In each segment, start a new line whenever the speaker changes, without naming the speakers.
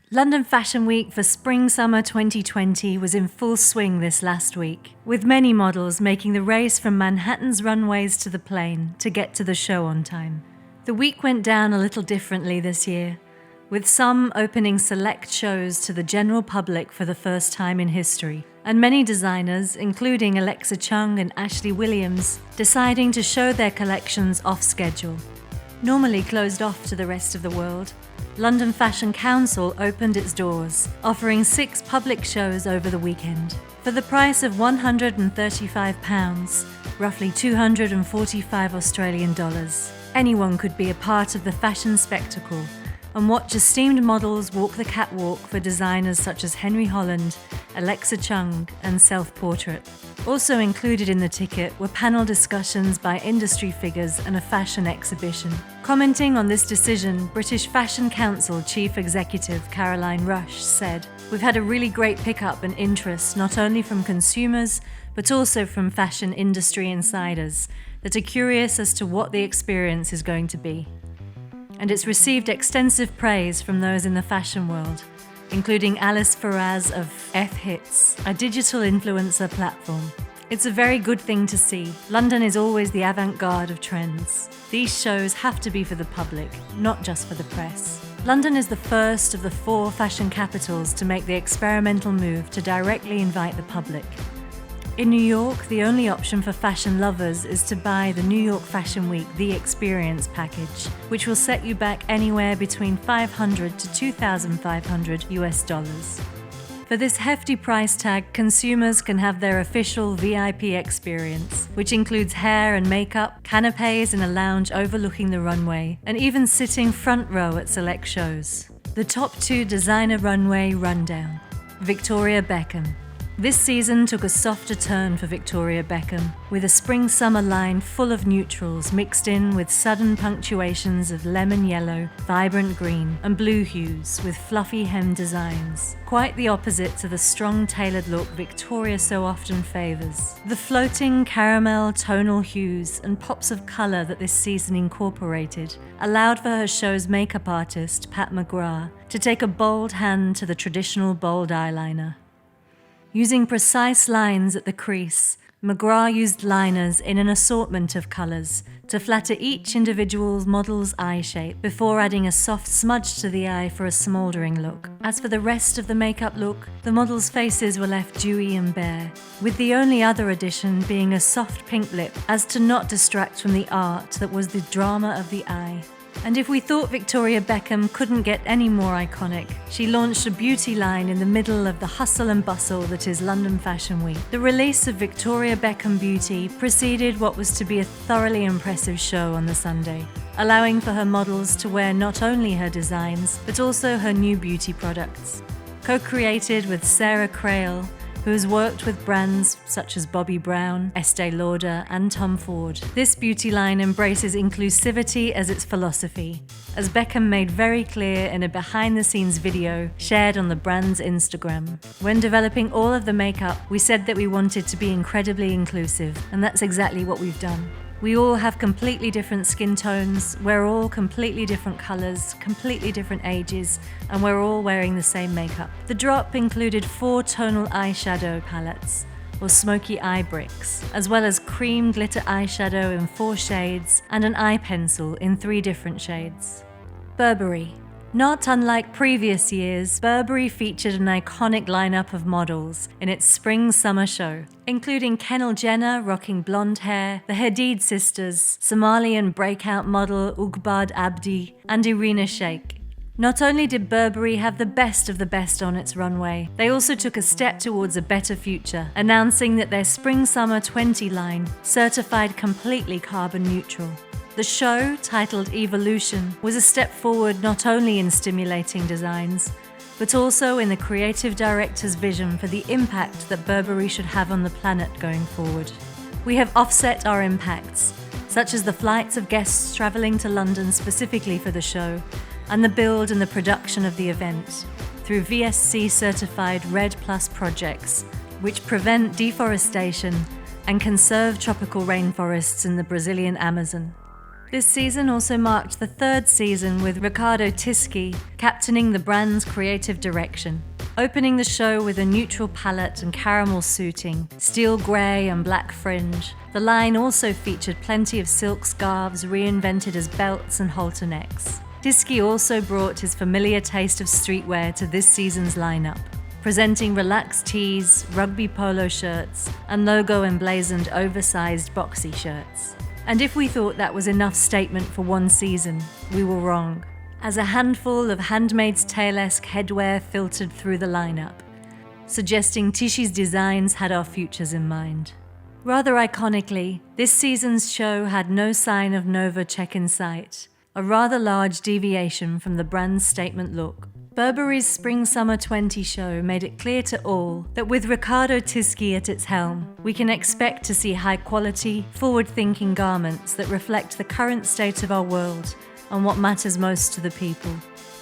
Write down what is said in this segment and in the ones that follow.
London Fashion Week for Spring-Summer 2020 was in full swing this last week, with many models making the race from Manhattan's runways to the plane to get to the show on time. The week went down a little differently this year, with some opening select shows to the general public for the first time in history, and many designers, including Alexa Chung and Ashley Williams, deciding to show their collections off schedule. Normally closed off to the rest of the world, London Fashion Council opened its doors, offering 6 public shows over the weekend. For the price of £135, roughly 245 Australian dollars, anyone could be a part of the fashion spectacle and watch esteemed models walk the catwalk for designers such as Henry Holland, Alexa Chung, and Self Portrait. Also included in the ticket were panel discussions by industry figures and a fashion exhibition. Commenting on this decision, British Fashion Council Chief Executive Caroline Rush said, "We've had a really great pickup and interest not only from consumers, but also from fashion industry insiders that are curious as to what the experience is going to be. And it's received extensive praise from those in the fashion world, including Alice Faraz of F-Hits, a digital influencer platform. It's a very good thing to see. London is always the avant-garde of trends. These shows have to be for the public, not just for the press." London is the first of the 4 fashion capitals to make the experimental move to directly invite the public. In New York, the only option for fashion lovers is to buy the New York Fashion Week The Experience package, which will set you back anywhere between $500 to $2,500 US. For this hefty price tag, consumers can have their official VIP experience, which includes hair and makeup, canapes in a lounge overlooking the runway, and even sitting front row at select shows. The top 2 designer runway rundown. Victoria Beckham. This season took a softer turn for Victoria Beckham, with a spring-summer line full of neutrals mixed in with sudden punctuations of lemon yellow, vibrant green, and blue hues with fluffy hem designs. Quite the opposite to the strong tailored look Victoria so often favours. The floating caramel tonal hues and pops of colour that this season incorporated allowed for her show's makeup artist, Pat McGrath, to take a bold hand to the traditional bold eyeliner. Using precise lines at the crease, McGrath used liners in an assortment of colours to flatter each individual model's eye shape before adding a soft smudge to the eye for a smouldering look. As for the rest of the makeup look, the models' faces were left dewy and bare, with the only other addition being a soft pink lip as to not distract from the art that was the drama of the eye. And if we thought Victoria Beckham couldn't get any more iconic, she launched a beauty line in the middle of the hustle and bustle that is London Fashion Week. The release of Victoria Beckham Beauty preceded what was to be a thoroughly impressive show on the Sunday, allowing for her models to wear not only her designs, but also her new beauty products. Co-created with Sarah Crail, who has worked with brands such as Bobbi Brown, Estee Lauder, and Tom Ford. This beauty line embraces inclusivity as its philosophy, as Beckham made very clear in a behind-the-scenes video shared on the brand's Instagram. When developing all of the makeup, we said that we wanted to be incredibly inclusive, and that's exactly what we've done. We all have completely different skin tones, we're all completely different colours, completely different ages, and we're all wearing the same makeup. The drop included 4 tonal eyeshadow palettes, or smoky eye bricks, as well as cream glitter eyeshadow in 4 shades and an eye pencil in 3 different shades. Burberry. Not unlike previous years, Burberry featured an iconic lineup of models in its spring-summer show, including Kendall Jenner rocking blonde hair, the Hadid sisters, Somalian breakout model Ugbad Abdi, and Irina Shayk. Not only did Burberry have the best of the best on its runway, they also took a step towards a better future, announcing that their Spring-Summer 20 line certified completely carbon neutral. The show, titled Evolution, was a step forward not only in stimulating designs, but also in the creative director's vision for the impact that Burberry should have on the planet going forward. We have offset our impacts, such as the flights of guests travelling to London specifically for the show, and the build and the production of the event, through VSC-certified REDD+ projects, which prevent deforestation and conserve tropical rainforests in the Brazilian Amazon. This season also marked the third season with Riccardo Tisci captaining the brand's creative direction. Opening the show with a neutral palette and caramel suiting, steel grey and black fringe, the line also featured plenty of silk scarves reinvented as belts and halter necks. Tisci also brought his familiar taste of streetwear to this season's lineup, presenting relaxed tees, rugby polo shirts, and logo-emblazoned oversized boxy shirts. And if we thought that was enough statement for one season, we were wrong, as a handful of Handmaid's Tale-esque headwear filtered through the lineup, suggesting Tisci's designs had our futures in mind. Rather iconically, this season's show had no sign of Nova Check in sight, a rather large deviation from the brand's statement look. Burberry's Spring-Summer 20 show made it clear to all that with Riccardo Tisci at its helm, we can expect to see high-quality, forward-thinking garments that reflect the current state of our world and what matters most to the people.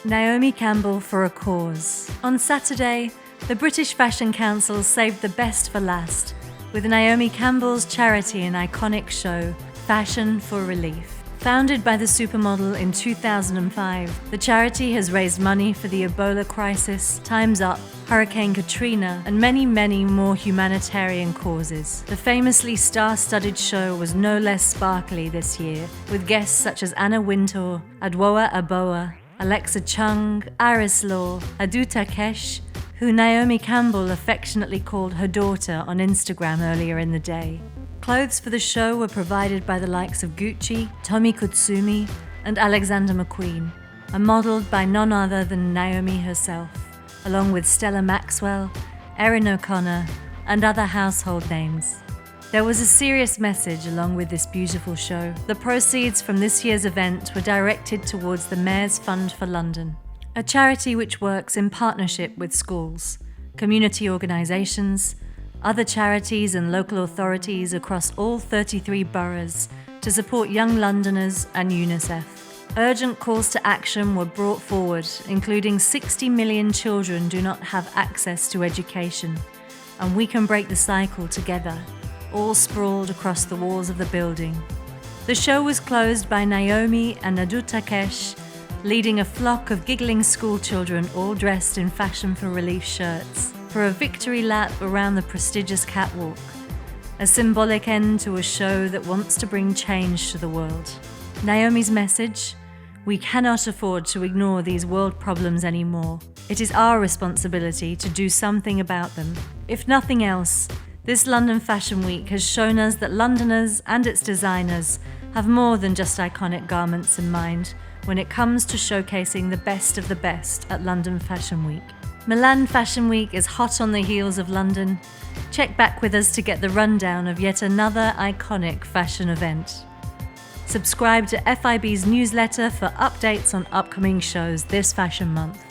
Naomi Campbell for a cause. On Saturday, the British Fashion Council saved the best for last, with Naomi Campbell's charity and iconic show, Fashion for Relief. Founded by the supermodel in 2005, the charity has raised money for the Ebola crisis, Time's Up, Hurricane Katrina, and many, many more humanitarian causes. The famously star-studded show was no less sparkly this year, with guests such as Anna Wintour, Adwoa Aboah, Alexa Chung, Iris Law, Adu Takesh, who Naomi Campbell affectionately called her daughter on Instagram earlier in the day. Clothes for the show were provided by the likes of Gucci, Tommy Kutsumi, and Alexander McQueen, and modelled by none other than Naomi herself, along with Stella Maxwell, Erin O'Connor, and other household names. There was a serious message along with this beautiful show. The proceeds from this year's event were directed towards the Mayor's Fund for London, a charity which works in partnership with schools, community organisations, other charities and local authorities across all 33 boroughs to support young Londoners and UNICEF. Urgent calls to action were brought forward, including 60 million children do not have access to education, and we can break the cycle together, all sprawled across the walls of the building. The show was closed by Naomi and Adu Takesh, leading a flock of giggling schoolchildren all dressed in Fashion for Relief shirts, for a victory lap around the prestigious catwalk, a symbolic end to a show that wants to bring change to the world. Naomi's message: we cannot afford to ignore these world problems anymore. It is our responsibility to do something about them. If nothing else, this London Fashion Week has shown us that Londoners and its designers have more than just iconic garments in mind when it comes to showcasing the best of the best at London Fashion Week. Milan Fashion Week is hot on the heels of London. Check back with us to get the rundown of yet another iconic fashion event. Subscribe to FIB's newsletter for updates on upcoming shows this fashion month.